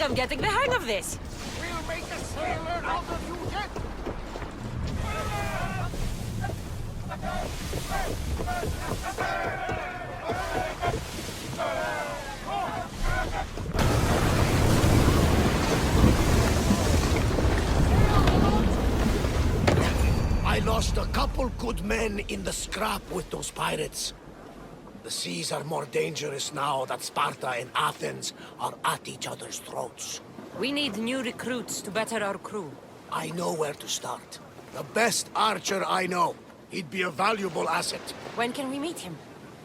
I'm getting the hang of this. We'll make a sailor out of you yet. I lost a couple good men in the scrap with those pirates. The seas are more dangerous now that Sparta and Athens are at each other's throats. We need new recruits to better our crew. I know where to start. The best archer I know. He'd be a valuable asset. When can we meet him?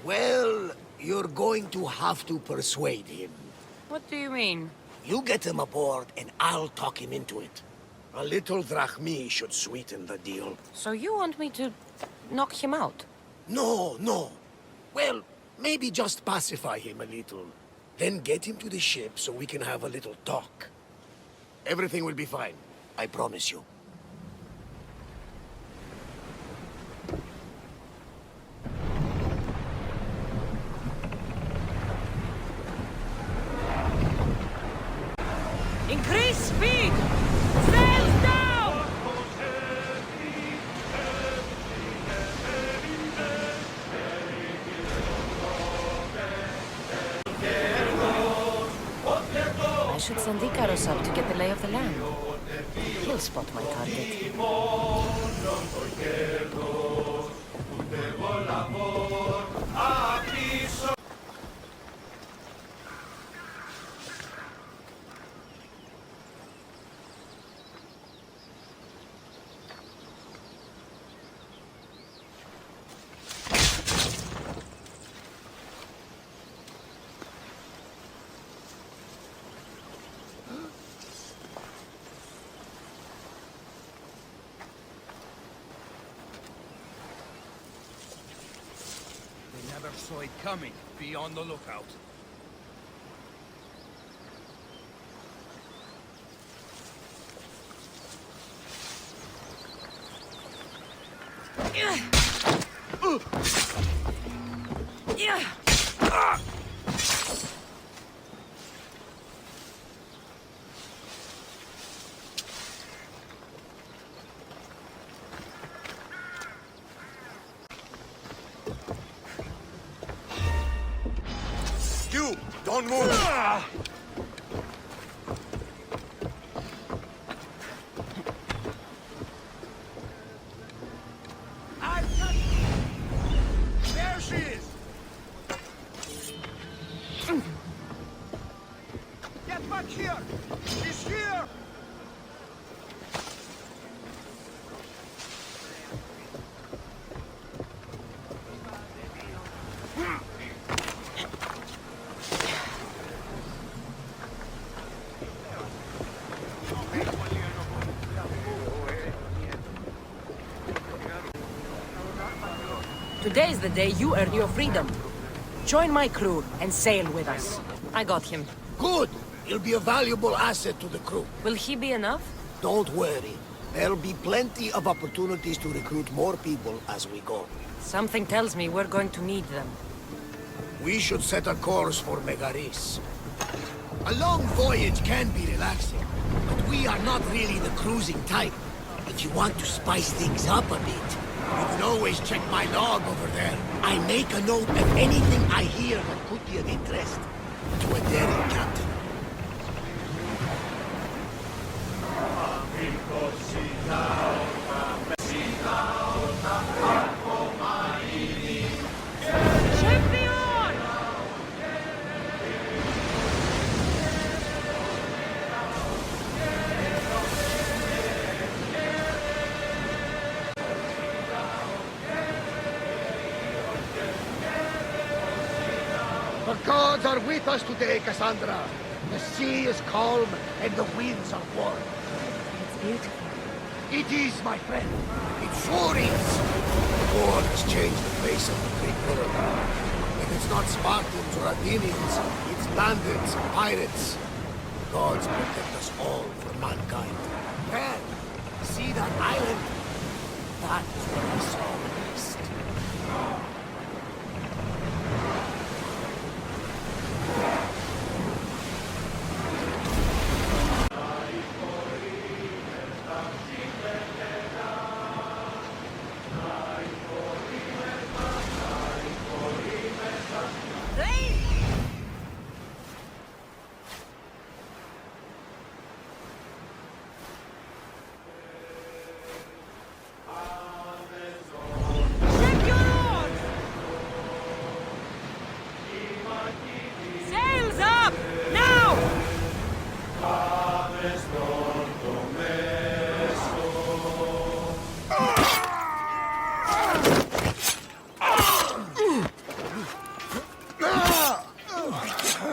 Well, you're going to have to persuade him. What do you mean? You get him aboard and I'll talk him into it. A little drachmi should sweeten the deal. So you want me to knock him out? No. Well, maybe just pacify him a little. Then get him to the ship so we can have a little talk. Everything will be fine. I promise you. Increase speed! Sails down! I should send Icarus up to get the lay of the land. He'll spot my target. Never saw it coming. Be on the lookout. You! Don't move! There she is! Get back here! She's here! Today's the day you earn your freedom. Join my crew and sail with us. I got him. Good! He'll be a valuable asset to the crew. Will he be enough? Don't worry. There'll be plenty of opportunities to recruit more people as we go. Something tells me we're going to need them. We should set a course for Megaris. A long voyage can be relaxing, but we are not really the cruising type. If you want to spice things up a bit, You can always check my log over there. I make a note of anything I hear that could be of interest to a daring captain. The gods are with us today, Kassandra. The sea is calm and the winds are warm. It's beautiful. It is, my friend. It sure is. The war has changed the face of the Greek world. If it's not Spartans or Athenians, it's bandits and pirates. The gods protect us all for mankind. There, see that island? That is where I saw the beast. Sails up! Now!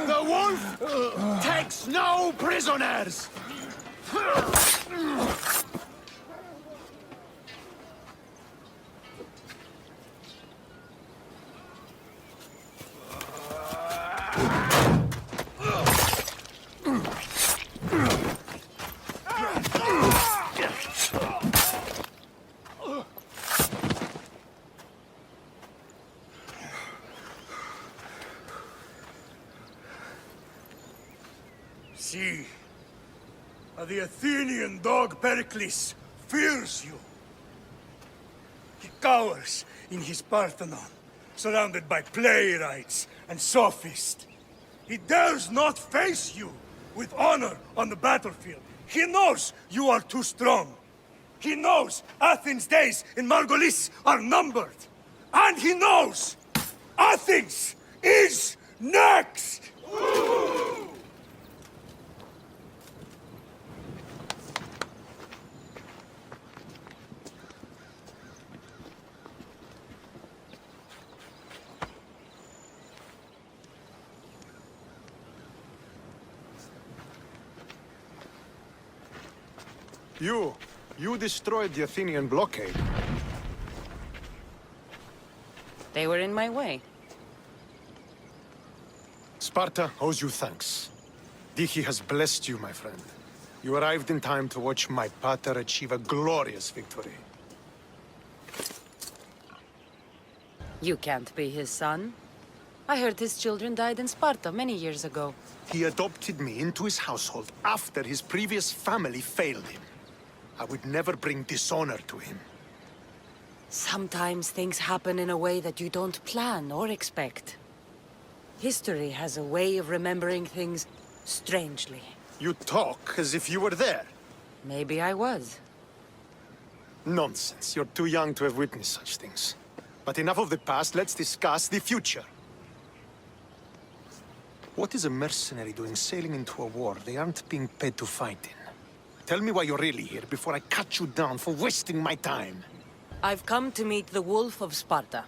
The wolf takes no prisoners! See, the Athenian dog Pericles fears you. He cowers in his Parthenon, surrounded by playwrights and sophists. He dares not face you with honor on the battlefield. He knows you are too strong. He knows Athens' days in Margolis are numbered. And he knows Athens is next! You destroyed the Athenian blockade. They were in my way. Sparta owes you thanks. Diki has blessed you, my friend. You arrived in time to watch my pater achieve a glorious victory. You can't be his son. I heard his children died in Sparta many years ago. He adopted me into his household after his previous family failed him. I would never bring dishonor to him. Sometimes things happen in a way that you don't plan or expect. History has a way of remembering things strangely. You talk as if you were there. Maybe I was. Nonsense. You're too young to have witnessed such things. But enough of the past, let's discuss the future. What is a mercenary doing sailing into a war they aren't being paid to fight in? Tell me why you're really here before I cut you down for wasting my time. I've come to meet the Wolf of Sparta.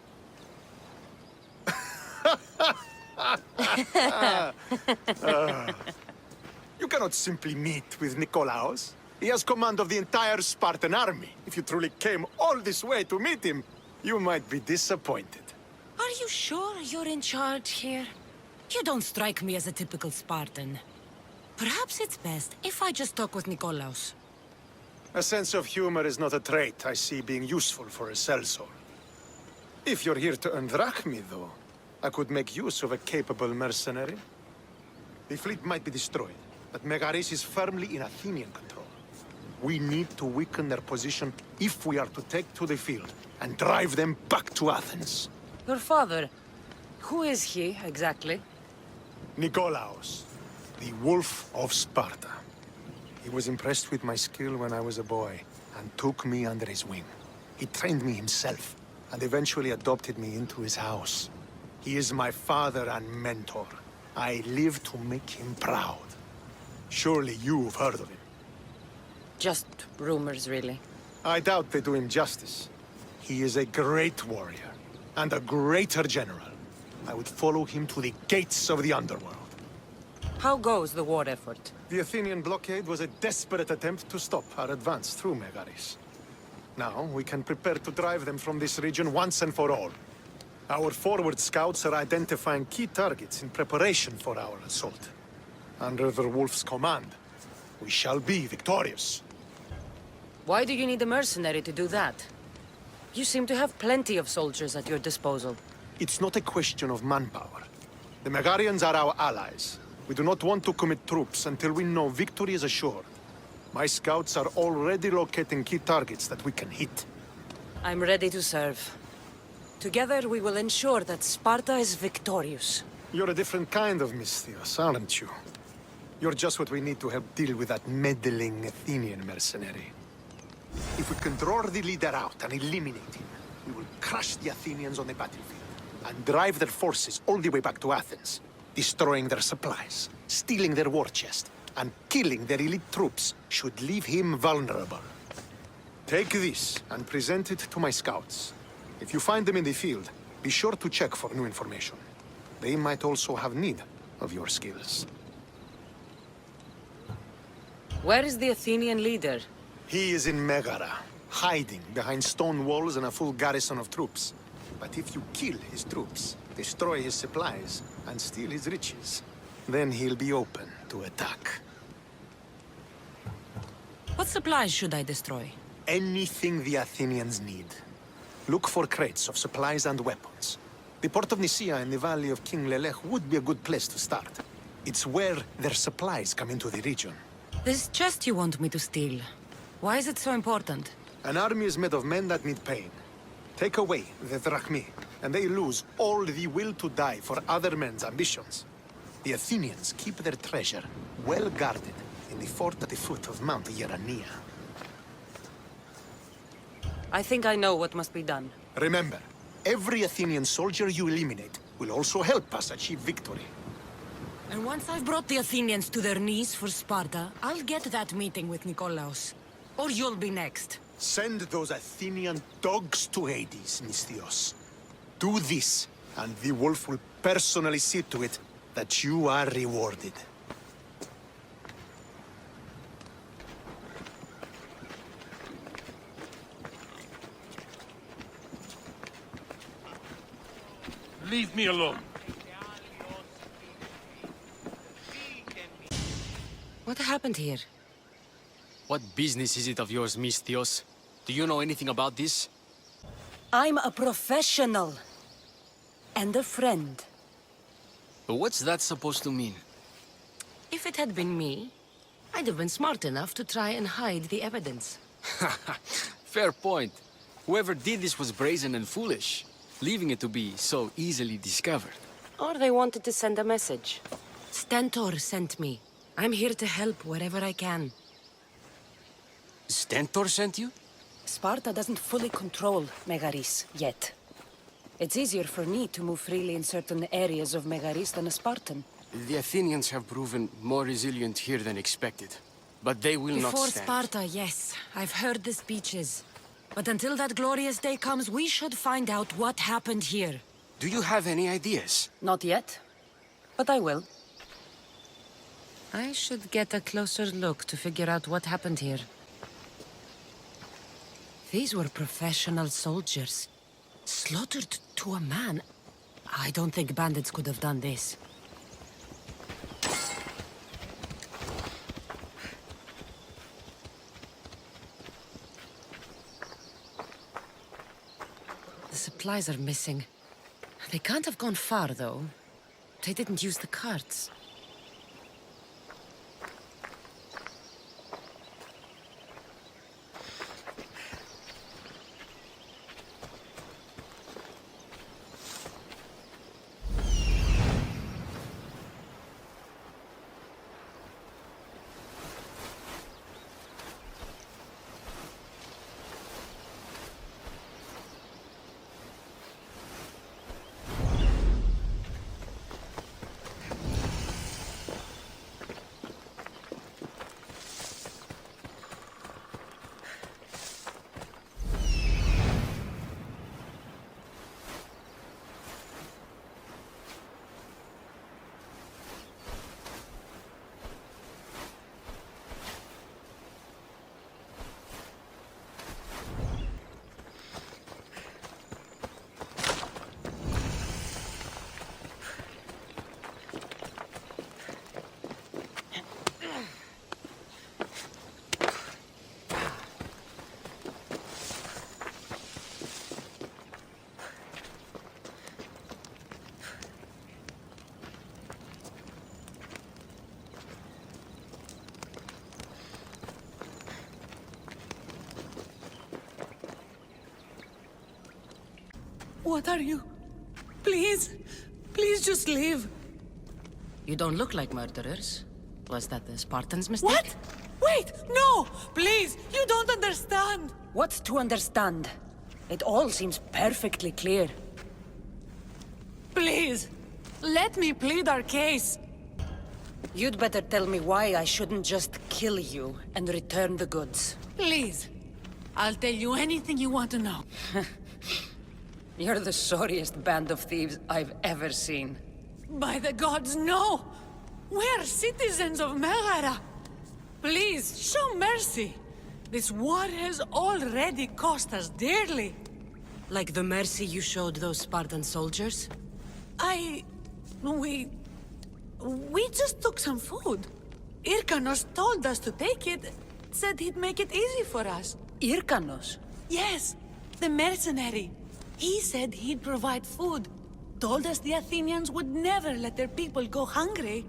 You cannot simply meet with Nikolaos. He has command of the entire Spartan army. If you truly came all this way to meet him, you might be disappointed. Are you sure you're in charge here? You don't strike me as a typical Spartan. Perhaps it's best if I just talk with Nikolaos. A sense of humor is not a trait I see being useful for a sellsword. If you're here to earn drachmi, though, I could make use of a capable mercenary. The fleet might be destroyed, but Megaris is firmly in Athenian control. We need to weaken their position if we are to take to the field and drive them back to Athens. Your father, who is he, exactly? Nikolaos, the Wolf of Sparta. He was impressed with my skill when I was a boy, and took me under his wing. He trained me himself, and eventually adopted me into his house. He is my father and mentor. I live to make him proud. Surely you've heard of him. Just rumors, really. I doubt they do him justice. He is a great warrior, and a greater general. I would follow him to the gates of the underworld. How goes the war effort? The Athenian blockade was a desperate attempt to stop our advance through Megaris. Now, we can prepare to drive them from this region once and for all. Our forward scouts are identifying key targets in preparation for our assault. Under the Wolf's command, we shall be victorious. Why do you need a mercenary to do that? You seem to have plenty of soldiers at your disposal. It's not a question of manpower. The Megarians are our allies. We do not want to commit troops until we know victory is assured. My scouts are already locating key targets that we can hit. I'm ready to serve. Together we will ensure that Sparta is victorious. You're a different kind of Misthios, aren't you? You're just what we need to help deal with that meddling Athenian mercenary. If we can draw the leader out and eliminate him, we will crush the Athenians on the battlefield and drive their forces all the way back to Athens, destroying their supplies, stealing their war chest, and killing their elite troops should leave him vulnerable. Take this and present it to my scouts. If you find them in the field, be sure to check for new information. They might also have need of your skills. Where is the Athenian leader? He is in Megara, hiding behind stone walls and a full garrison of troops. But if you kill his troops, destroy his supplies, and steal his riches, then he'll be open to attack. What supplies should I destroy? Anything the Athenians need. Look for crates of supplies and weapons. The port of Nicaea in the valley of King Lelech would be a good place to start. It's where their supplies come into the region. This chest you want me to steal. Why is it so important? An army is made of men that need pain. Take away the drachmi, and they lose all the will to die for other men's ambitions. The Athenians keep their treasure well guarded in the fort at the foot of Mount Yerania. I think I know what must be done. Remember, every Athenian soldier you eliminate will also help us achieve victory. And once I've brought the Athenians to their knees for Sparta, I'll get that meeting with Nikolaos. Or you'll be next. Send those Athenian dogs to Hades, Misthios. Do this, and the Wolf will personally see to it that you are rewarded. Leave me alone. What happened here? What business is it of yours, Misthios? Do you know anything about this? I'm a professional. And a friend. But what's that supposed to mean? If it had been me, I'd have been smart enough to try and hide the evidence. Fair point. Whoever did this was brazen and foolish, leaving it to be so easily discovered. Or they wanted to send a message. Stentor sent me. I'm here to help wherever I can. Stentor sent you? Sparta doesn't fully control Megaris yet. It's easier for me to move freely in certain areas of Megaris than a Spartan. The Athenians have proven more resilient here than expected. But they will not Before stand. Sparta, yes. I've heard the speeches. But until that glorious day comes, we should find out what happened here. Do you have any ideas? Not yet. But I will. I should get a closer look to figure out what happened here. These were professional soldiers. Slaughtered to a man. I don't think bandits could have done this. The supplies are missing. They can't have gone far, though. They didn't use the carts. What are you? Please, please just leave. You don't look like murderers. Was that the Spartans' mistake? What? Wait, no! Please, you don't understand! What's to understand? It all seems perfectly clear. Please, let me plead our case. You'd better tell me why I shouldn't just kill you and return the goods. Please, I'll tell you anything you want to know. You're the sorriest band of thieves I've ever seen. By the gods, no! We're citizens of Megara. Please, show mercy. This war has already cost us dearly. Like the mercy you showed those Spartan soldiers? We just took some food. Irkanos told us to take it, said he'd make it easy for us. Irkanos? Yes, the mercenary. He said he'd provide food. Told us the Athenians would never let their people go hungry.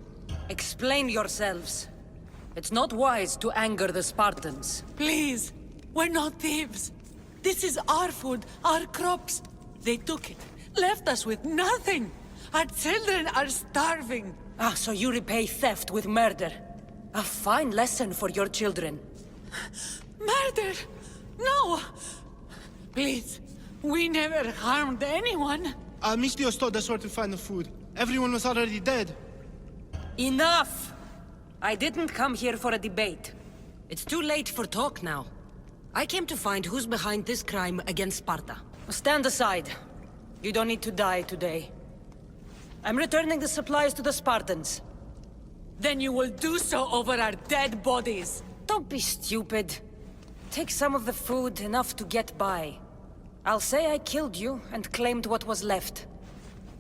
Explain yourselves. It's not wise to anger the Spartans. Please, we're not thieves. This is our food, our crops. They took it, left us with nothing. Our children are starving. Ah, so you repay theft with murder. A fine lesson for your children. Murder? No! Please, we never harmed anyone. Mistios told us where to find the food. Everyone was already dead. Enough! I didn't come here for a debate. It's too late for talk now. I came to find who's behind this crime against Sparta. Stand aside. You don't need to die today. I'm returning the supplies to the Spartans. Then you will do so over our dead bodies. Don't be stupid. Take some of the food, enough to get by. I'll say I killed you and claimed what was left.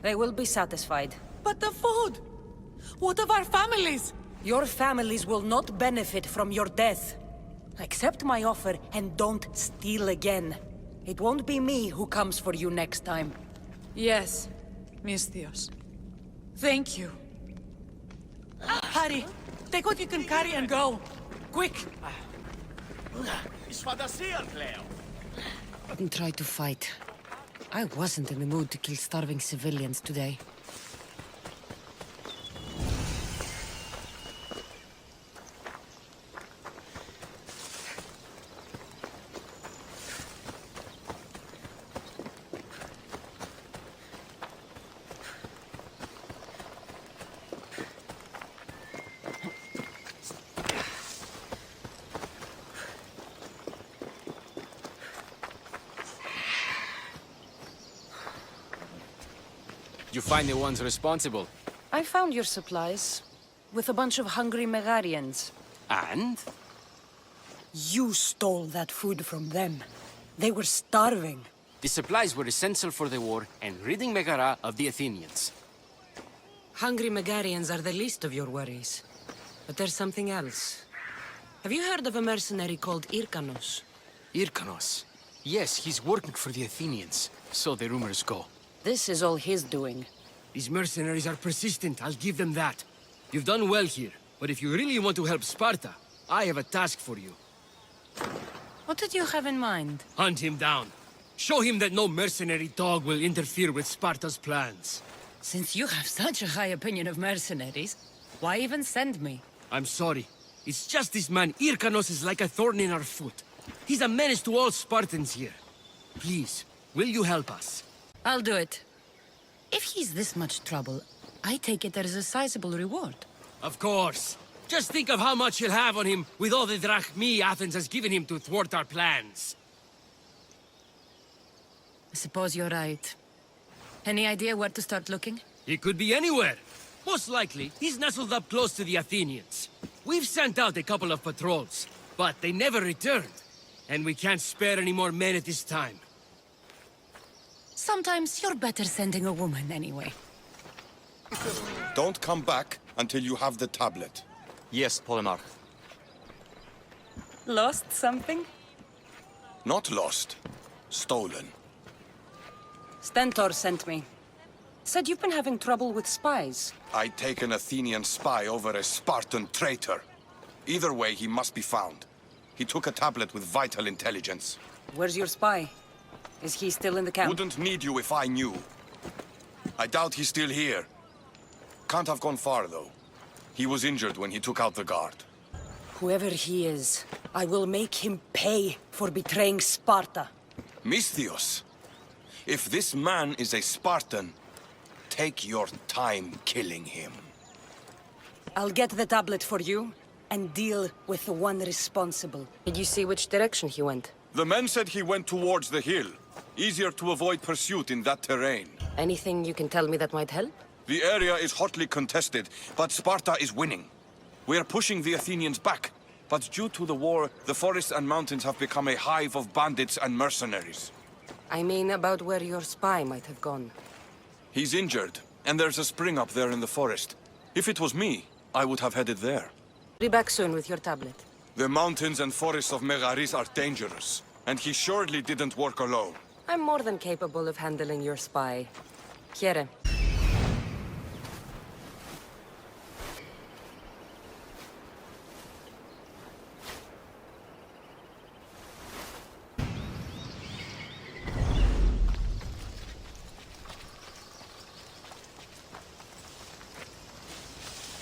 They will be satisfied. But the food? What of our families? Your families will not benefit from your death. Accept my offer and don't steal again. It won't be me who comes for you next time. Yes, Mistios. Thank you. Hurry, take what you can carry and go. Quick! Didn't try to fight. I wasn't in the mood to kill starving civilians today. You find the ones responsible. I found your supplies, with a bunch of hungry Megarians. And? You stole that food from them. They were starving. The supplies were essential for the war and ridding Megara of the Athenians. Hungry Megarians are the least of your worries. But there's something else. Have you heard of a mercenary called Irkanos? Irkanos. Yes, he's working for the Athenians, so the rumors go. This is all his doing. These mercenaries are persistent, I'll give them that. You've done well here, but if you really want to help Sparta, I have a task for you. What did you have in mind? Hunt him down. Show him that no mercenary dog will interfere with Sparta's plans. Since you have such a high opinion of mercenaries, why even send me? I'm sorry. It's just this man, Irkanos, is like a thorn in our foot. He's a menace to all Spartans here. Please, will you help us? I'll do it. If he's this much trouble, I take it there is a sizable reward. Of course. Just think of how much he'll have on him with all the drachmi Athens has given him to thwart our plans. I suppose you're right. Any idea where to start looking? He could be anywhere. Most likely, he's nestled up close to the Athenians. We've sent out a couple of patrols, but they never returned. And we can't spare any more men at this time. Sometimes you're better sending a woman anyway. Don't come back until you have the tablet. Yes, Polemarch. Lost something? Not lost. Stolen. Stentor sent me. Said you've been having trouble with spies. I take an Athenian spy over a Spartan traitor. Either way, he must be found. He took a tablet with vital intelligence. Where's your spy? Is he still in the camp? Wouldn't need you if I knew. I doubt he's still here. Can't have gone far, though. He was injured when he took out the guard. Whoever he is, I will make him pay for betraying Sparta. Misthios, if this man is a Spartan, take your time killing him. I'll get the tablet for you, and deal with the one responsible. Did you see which direction he went? The men said he went towards the hill. Easier to avoid pursuit in that terrain. Anything you can tell me that might help? The area is hotly contested, but Sparta is winning. We are pushing the Athenians back, but due to the war, the forests and mountains have become a hive of bandits and mercenaries. I mean about where your spy might have gone. He's injured, and there's a spring up there in the forest. If it was me, I would have headed there. Be back soon with your tablet. The mountains and forests of Megaris are dangerous, and he surely didn't work alone. I'm more than capable of handling your spy. Quiere.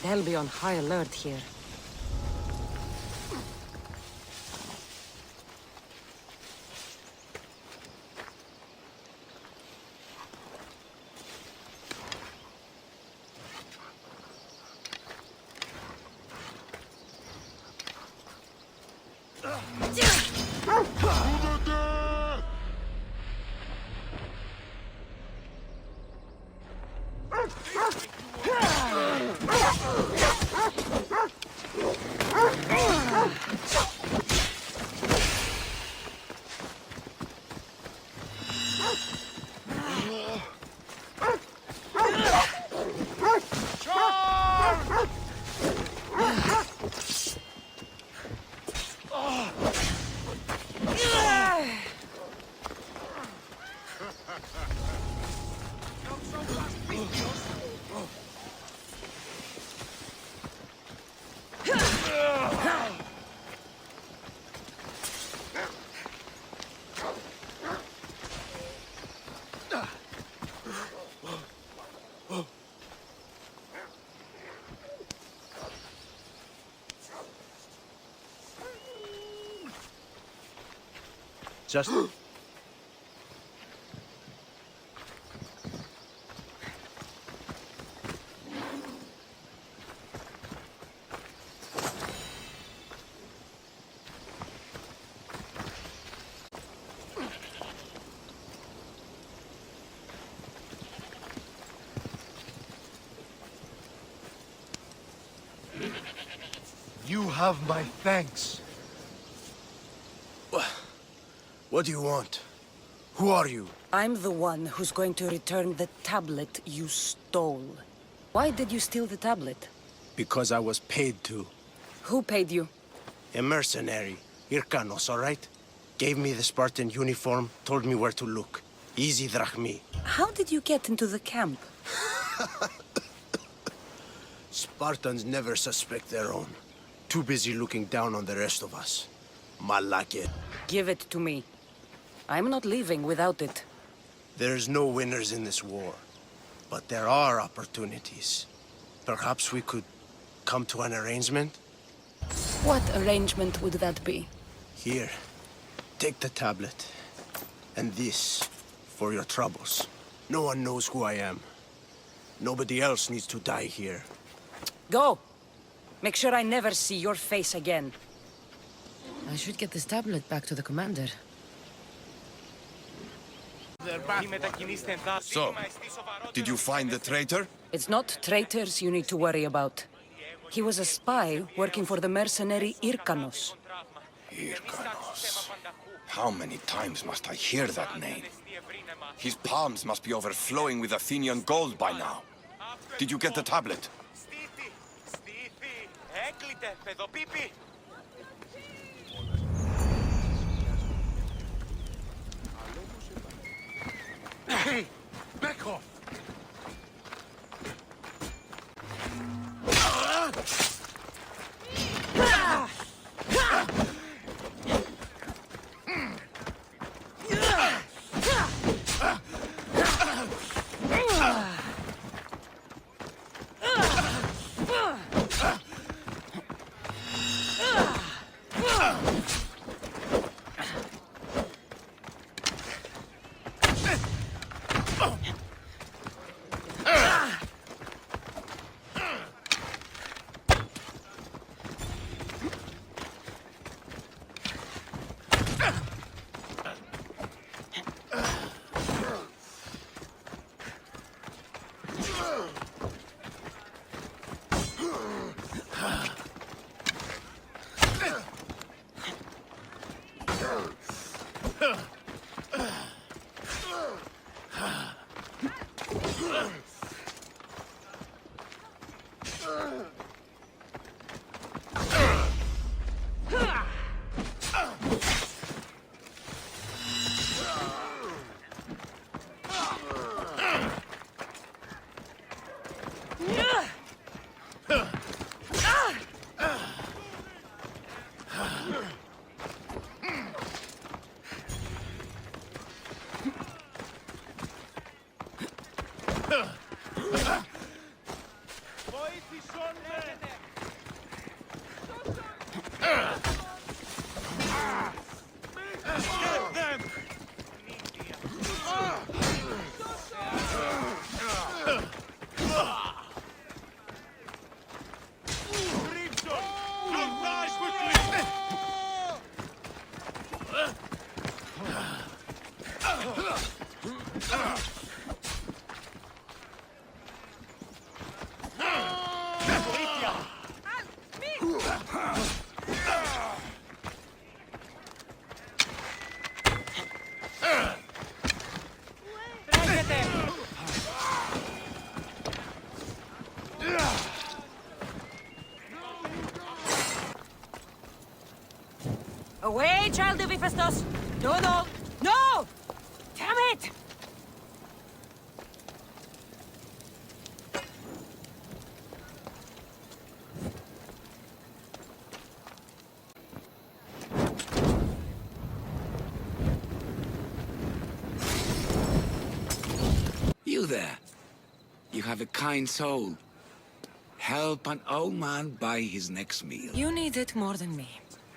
They'll be on high alert here. Just... You have my thanks. What do you want? Who are you? I'm the one who's going to return the tablet you stole. Why did you steal the tablet? Because I was paid to. Who paid you? A mercenary. Irkanos, all right? Gave me the Spartan uniform, told me where to look. Easy drachmi. How did you get into the camp? Spartans never suspect their own. Too busy looking down on the rest of us. Malake. Give it to me. I'm not leaving without it. There's no winners in this war. But there are opportunities. Perhaps we could come to an arrangement? What arrangement would that be? Here, take the tablet. And this, for your troubles. No one knows who I am. Nobody else needs to die here. Go! Make sure I never see your face again. I should get this tablet back to the commander. So, did you find the traitor? It's not traitors you need to worry about. He was a spy working for the mercenary Irkanos. Irkanos. How many times must I hear that name? His palms must be overflowing with Athenian gold by now. Did you get the tablet? Hey! Back off! Away, child of Hephaestus! No, no! No! Damn it! You there. You have a kind soul. Help an old man buy his next meal. You need it more than me.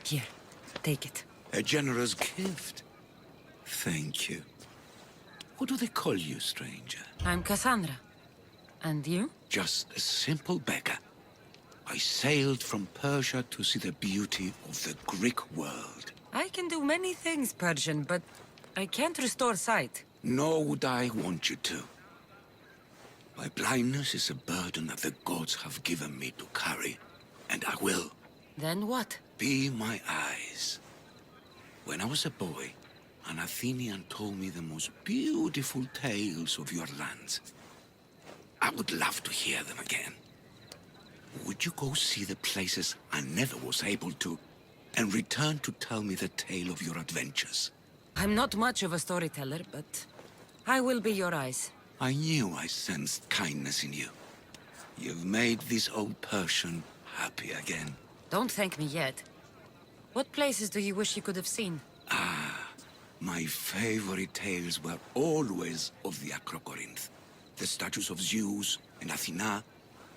Here, take it. A generous gift. Thank you. What do they call you, stranger? I'm Kassandra. And you? Just a simple beggar. I sailed from Persia to see the beauty of the Greek world. I can do many things, Persian, but I can't restore sight. Nor would I want you to. My blindness is a burden that the gods have given me to carry, and I will. Then what? Be my eyes. When I was a boy, an Athenian told me the most beautiful tales of your lands. I would love to hear them again. Would you go see the places I never was able to, and return to tell me the tale of your adventures? I'm not much of a storyteller, but I will be your eyes. I knew I sensed kindness in you. You've made this old Persian happy again. Don't thank me yet. What places do you wish you could have seen? My favorite tales were always of the Acrocorinth. The statues of Zeus and Athena,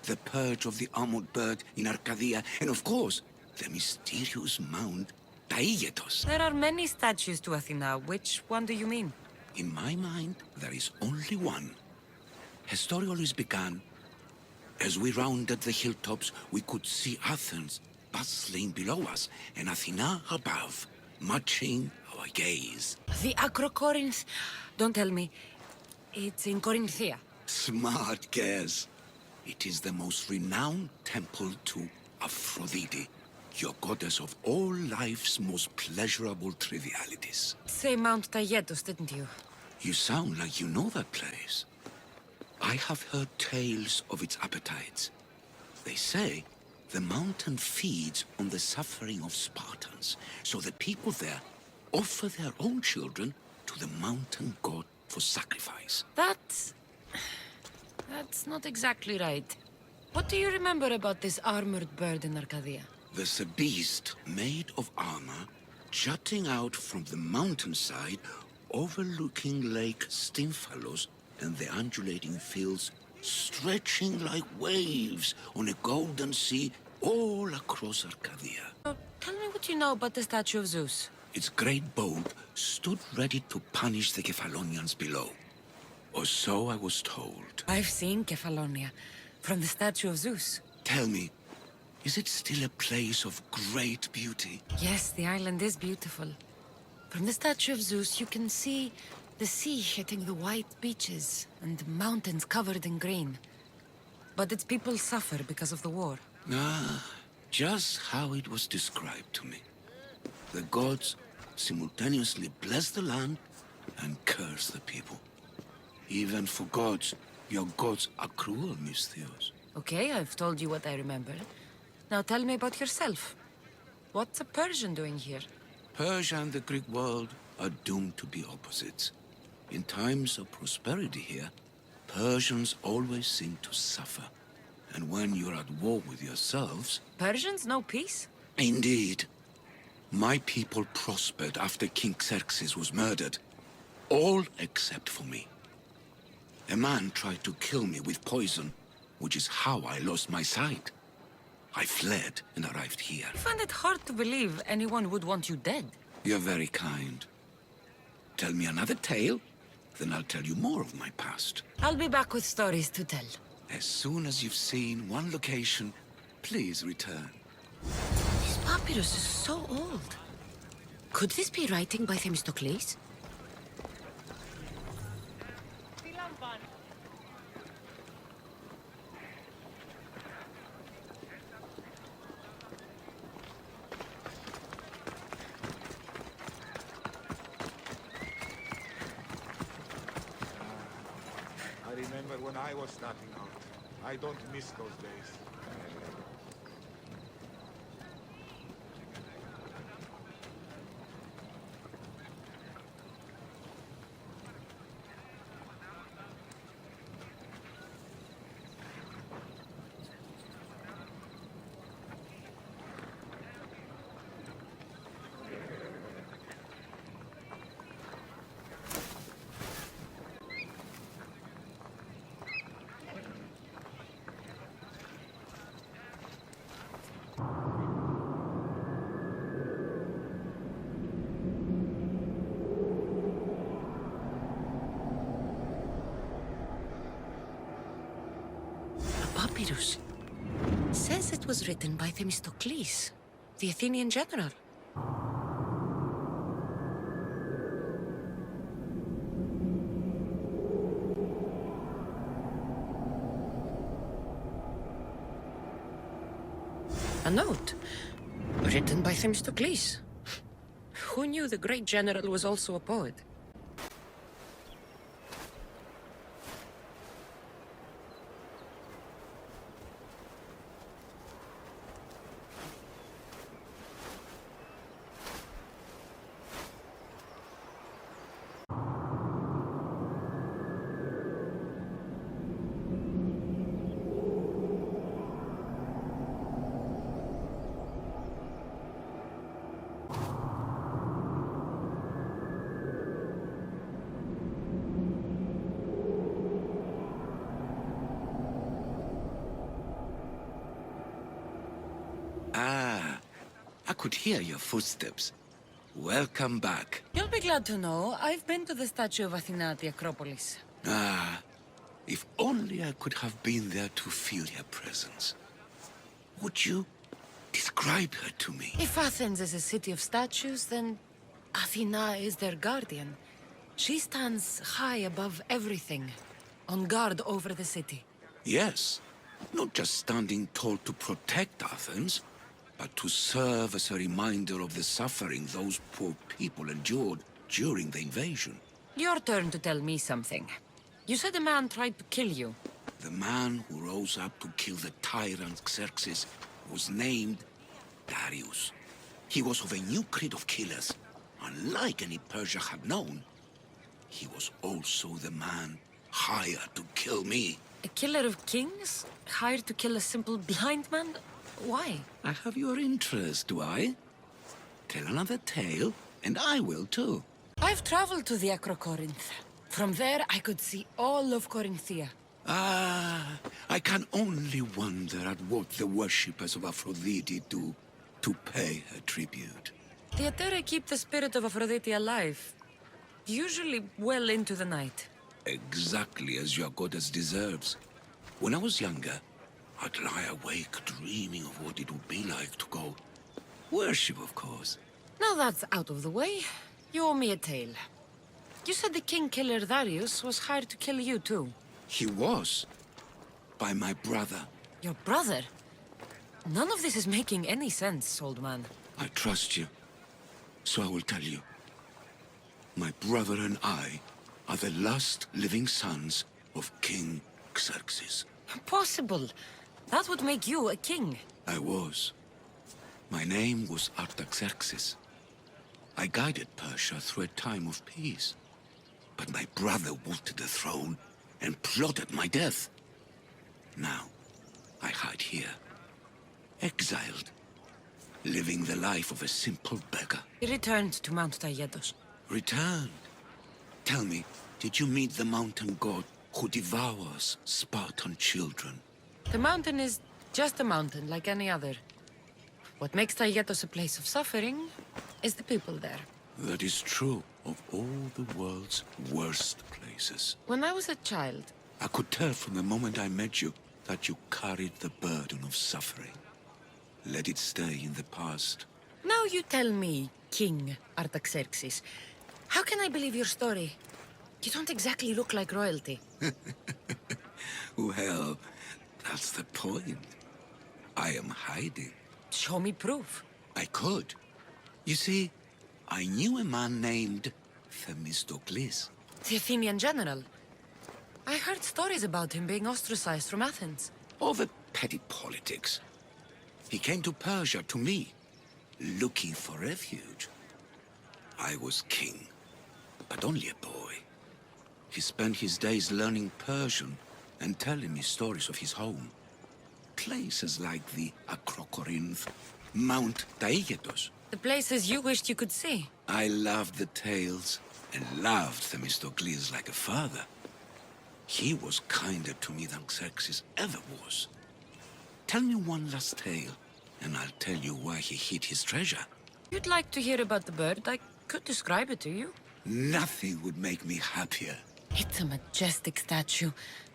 the perch of the armored bird in Arcadia, and of course, the mysterious Mount Taigetos. There are many statues to Athena. Which one do you mean? In my mind, there is only one. Her story always began. As we rounded the hilltops, we could see Athens bustling below us, and Athena above, matching our gaze. The Acrocorinth? Don't tell me. It's in Corinthia. Smart guess. It is the most renowned temple to Aphrodite, your goddess of all life's most pleasurable trivialities. Say Mount Taigetos, didn't you? You sound like you know that place. I have heard tales of its appetites. They say the mountain feeds on the suffering of Spartans, so the people there offer their own children to the mountain god for sacrifice. That's not exactly right. What do you remember about this armored bird in Arcadia? There's a beast made of armor jutting out from the mountainside, overlooking Lake Stymphalos and the undulating fields stretching like waves on a golden sea all across Arcadia. Tell me what you know about the statue of Zeus. Its great boat stood ready to punish the Kephalonians below. Or so I was told. I've seen Kephallonia from the statue of Zeus. Tell me, is it still a place of great beauty? Yes, the island is beautiful. From the statue of Zeus, you can see the sea hitting the white beaches and mountains covered in green. But its people suffer because of the war. Just how it was described to me. The gods simultaneously bless the land and curse the people. Even for gods, your gods are cruel, Misthios. Okay, I've told you what I remember. Now tell me about yourself. What's a Persian doing here? Persia and the Greek world are doomed to be opposites. In times of prosperity here, Persians always seem to suffer. And when you're at war with yourselves... Persians know peace? Indeed. My people prospered after King Xerxes was murdered. All except for me. A man tried to kill me with poison, which is how I lost my sight. I fled and arrived here. I find it hard to believe anyone would want you dead. You're very kind. Tell me another tale, then I'll tell you more of my past. I'll be back with stories to tell. As soon as you've seen one location, please return. This papyrus is so old. Could this be writing by Themistocles? I remember when I was starting out. I don't miss those days. Papyrus. Says it was written by Themistocles, the Athenian general. A note, written by Themistocles. Who knew the great general was also a poet? Ah, I could hear your footsteps. Welcome back. You'll be glad to know I've been to the statue of Athena at the Acropolis. Ah, if only I could have been there to feel her presence. Would you describe her to me? If Athens is a city of statues, then Athena is their guardian. She stands high above everything, on guard over the city. Yes, not just standing tall to protect Athens, but to serve as a reminder of the suffering those poor people endured during the invasion. Your turn to tell me something. You said a man tried to kill you. The man who rose up to kill the tyrant Xerxes was named Darius. He was of a new creed of killers, unlike any Persia had known. He was also the man hired to kill me. A killer of kings? Hired to kill a simple blind man? Why? I have your interest, do I? Tell another tale, and I will too. I've traveled to the Acrocorinth. From there, I could see all of Corinthia. Ah, I can only wonder at what the worshippers of Aphrodite do to pay her tribute. The Aeteri keep the spirit of Aphrodite alive, usually well into the night. Exactly as your goddess deserves. When I was younger, I'd lie awake dreaming of what it would be like to go worship, of course. Now that's out of the way, you owe me a tale. You said the king killer Darius was hired to kill you too. He was. By my brother. Your brother? None of this is making any sense, old man. I trust you, so I will tell you. My brother and I are the last living sons of King Xerxes. Impossible. That would make you a king. I was. My name was Artaxerxes. I guided Persia through a time of peace. But my brother wanted the throne and plotted my death. Now, I hide here, exiled, living the life of a simple beggar. He returned to Mount Taygetos. Returned? Tell me, did you meet the mountain god who devours Spartan children. The mountain is just a mountain like any other. What makes Taygetos a place of suffering is the people there. That is true of all the world's worst places. When I was a child, I could tell from the moment I met you that you carried the burden of suffering. Let it stay in the past. now you tell me, King Artaxerxes, how can I believe your story? You don't exactly look like royalty. Well, that's the point. I am hiding. Show me proof. I could. You see, I knew a man named Themistocles. The Athenian general. I heard stories about him being ostracized from Athens. Over petty politics. He came to Persia, to me, looking for refuge. I was king, but only a boy. He spent his days learning Persian and telling me stories of his home. Places like the Acrocorinth, Mount Taygetos. The places you wished you could see. I loved the tales and loved Themistocles like a father. He was kinder to me than Xerxes ever was. Tell me one last tale, and I'll tell you where he hid his treasure. You'd like to hear about the bird? I could describe it to you. Nothing would make me happier. It's a majestic statue,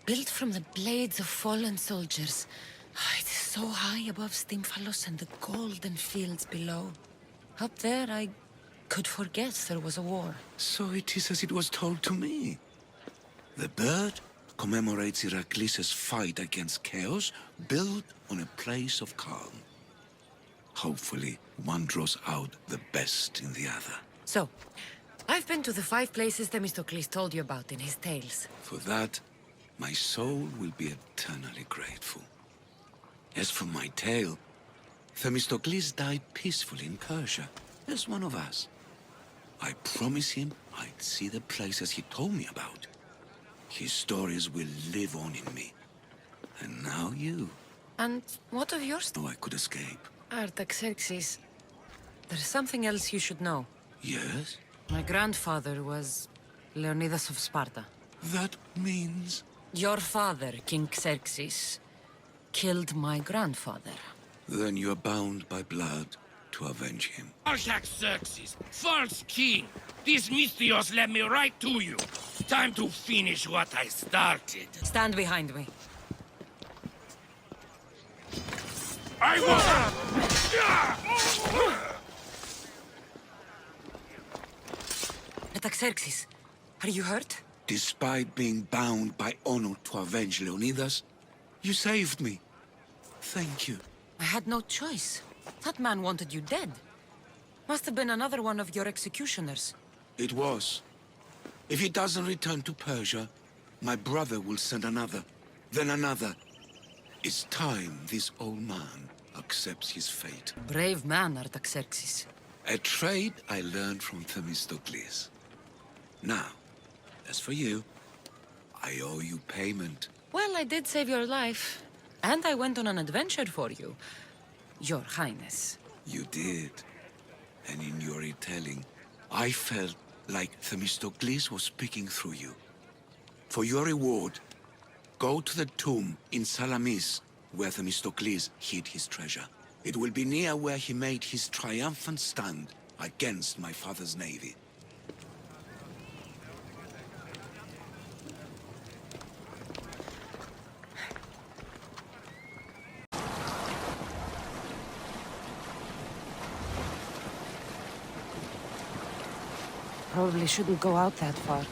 built from the blades of fallen soldiers. It is so high above Stymphalos and the golden fields below. Up there, I could forget there was a war. So it is as it was told to me. The bird commemorates Heracles' fight against chaos, built on a place of calm. Hopefully, one draws out the best in the other. So, I've been to the 5 places Themistocles told you about in his tales. For that, my soul will be eternally grateful. As for my tale, Themistocles died peacefully in Persia, as one of us. I promise him I'd see the places he told me about. His stories will live on in me. And now you. And what of yours? No, I could escape. Artaxerxes, there's something else you should know. Yes? My grandfather was Leonidas of Sparta. That means... Your father, King Xerxes, killed my grandfather. Then you are bound by blood to avenge him. Artaxerxes, false king! These Misthios led me right to you. Time to finish what I started. Stand behind me. I will... Artaxerxes, are you hurt? Despite being bound by honor to avenge Leonidas, you saved me. Thank you. I had no choice. That man wanted you dead. Must have been another one of your executioners. It was. If he doesn't return to Persia, my brother will send another, then another. It's time this old man accepts his fate. Brave man, Artaxerxes. A trait I learned from Themistocles. Now, as for you, I owe you payment. Well, I did save your life. And I went on an adventure for you, Your Highness. You did. And in your retelling, I felt like Themistocles was speaking through you. For your reward, go to the tomb in Salamis, where Themistocles hid his treasure. It will be near where he made his triumphant stand against my father's navy. Probably shouldn't go out that far.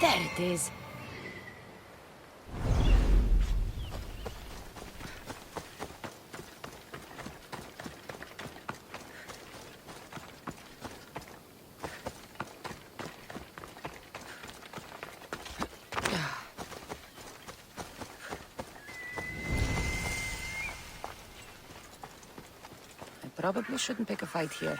There it is. Probably shouldn't pick a fight here.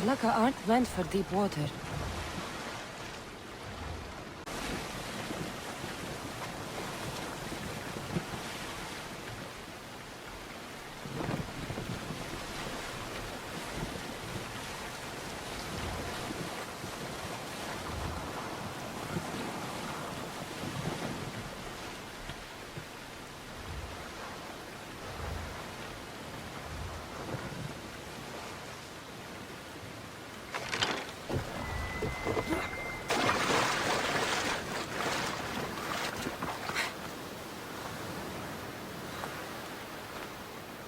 Laka aren't meant for deep water.